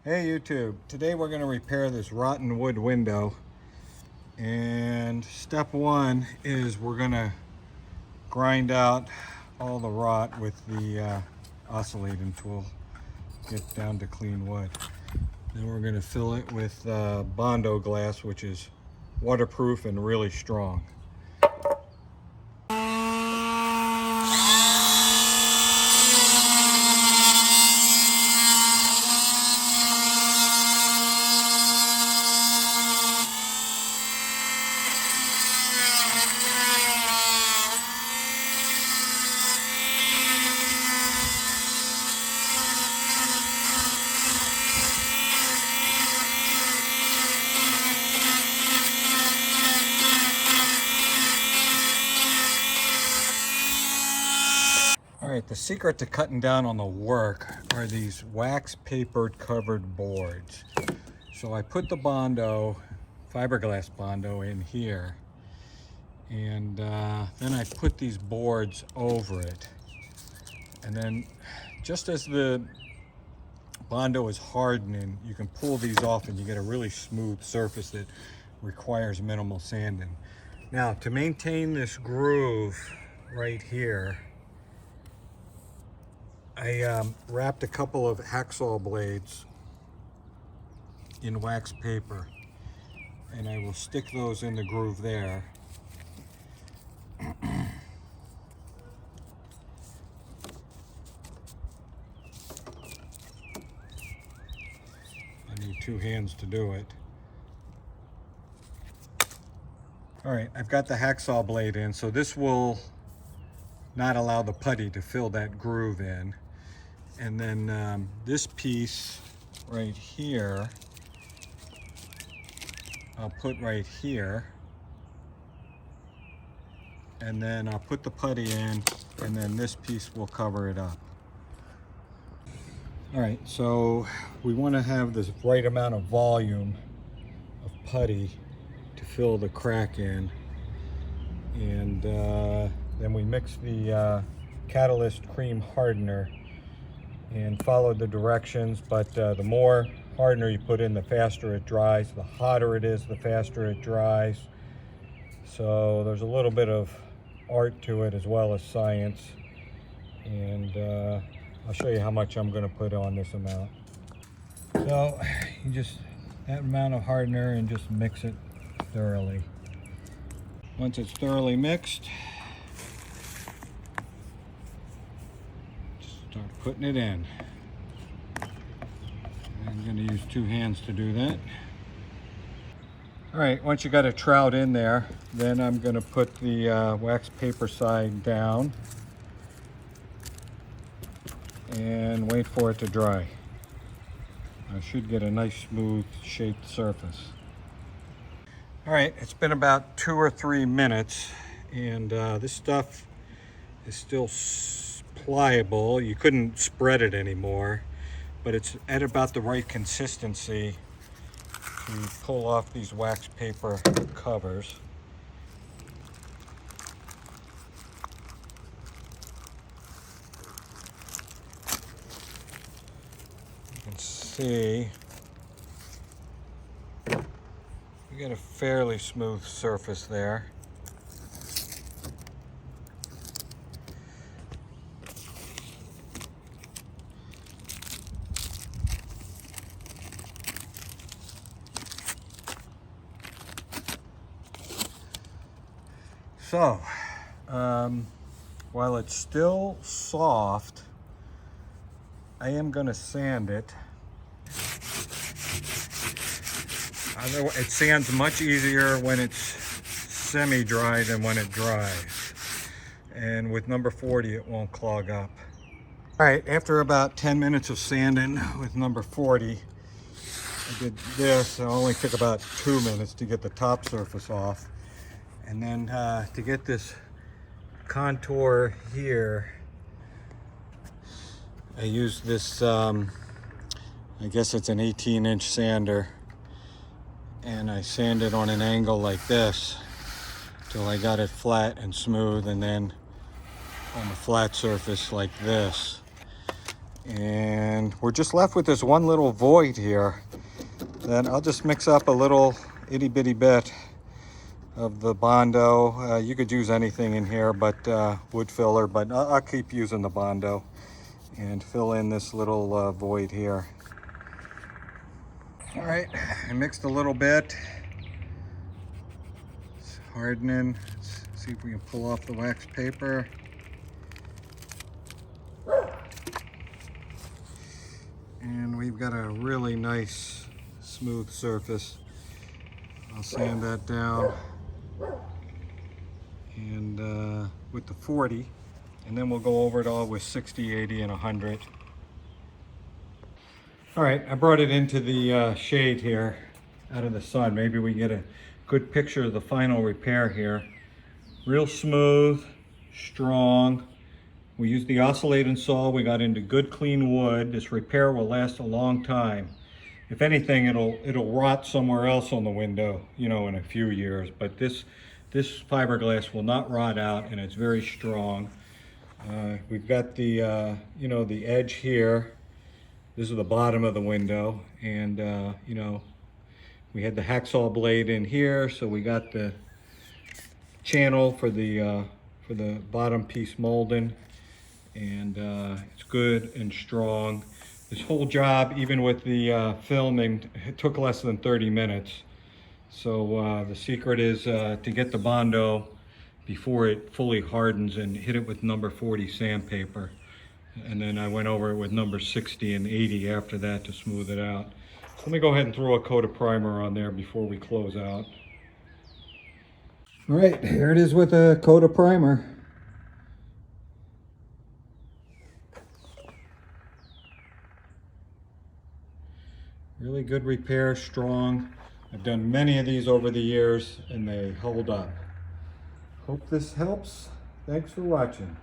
Hey YouTube, today we're going to repair this rotten wood window, and step one is we're going to grind out all the rot with the oscillating tool, get down to clean wood. Then we're going to fill it with Bondo glass, which is waterproof and really strong. All right, the secret to cutting down on the work are these wax papered covered boards. So I put the Bondo, fiberglass Bondo in here, and then I put these boards over it. And then just as the Bondo is hardening, you can pull these off and you get a really smooth surface that requires minimal sanding. Now, to maintain this groove right here, I wrapped a couple of hacksaw blades in wax paper, and I will stick those in the groove there. I need two hands to do it. All right, I've got the hacksaw blade in, so this will not allow the putty to fill that groove in. And then this piece right here, I'll put right here. And then I'll put the putty in, and then this piece will cover it up. All right, so we want to have this right amount of volume of putty to fill the crack in. And then we mix the catalyst cream hardener and follow the directions, but the more hardener you put in, the faster it dries. The hotter it is, the faster it dries. So there's a little bit of art to it as well as science. And I'll show you how much I'm going to put on this amount. So you just, that amount of hardener, and just mix it thoroughly. Once it's thoroughly mixed, start putting it in. I'm going to use two hands to do that. All right, once you got a trout in there, then I'm going to put the wax paper side down and wait for it to dry. I should get a nice smooth shaped surface. All right, it's been about 2 or 3 minutes, and this stuff is still pliable. You couldn't spread it anymore, but it's at about the right consistency to pull off these wax paper covers. You can see we get a fairly smooth surface there. So, while it's still soft, I am going to sand it. It sands much easier when it's semi-dry than when it dries. And with number 40, it won't clog up. All right, after about 10 minutes of sanding with number 40, I did this. It only took about 2 minutes to get the top surface off. And then to get this contour here, I used this, I guess it's an 18-inch sander, and I sanded on an angle like this till I got it flat and smooth, and then on the flat surface like this. And we're just left with this one little void here. Then I'll just mix up a little itty bitty bit of the Bondo. You could use anything in here but wood filler, but I'll keep using the Bondo and fill in this little void here. All right, I mixed a little bit. It's hardening. Let's see if we can pull off the wax paper. And we've got a really nice smooth surface. I'll sand that down and with the 40, and then we'll go over it all with 60, 80, and 100. All right, I brought it into the shade here, out of the sun. Maybe we can get a good picture of the final repair here. Real smooth, strong. We used the oscillating saw. We got into good clean wood. This repair will last a long time. If anything, it'll rot somewhere else on the window, you know, in a few years. But this fiberglass will not rot out, and it's very strong. We've got the you know, the edge here. This is the bottom of the window, and you know, we had the hacksaw blade in here, so we got the channel for the bottom piece molding, and it's good and strong. This whole job, even with the filming, it took less than 30 minutes. So the secret is to get the Bondo before it fully hardens and hit it with number 40 sandpaper. And then I went over it with number 60 and 80 after that to smooth it out. So let me go ahead and throw a coat of primer on there before we close out. All right, here it is with a coat of primer. Really good repair, strong. I've done many of these over the years and they hold up. Hope this helps. Thanks for watching.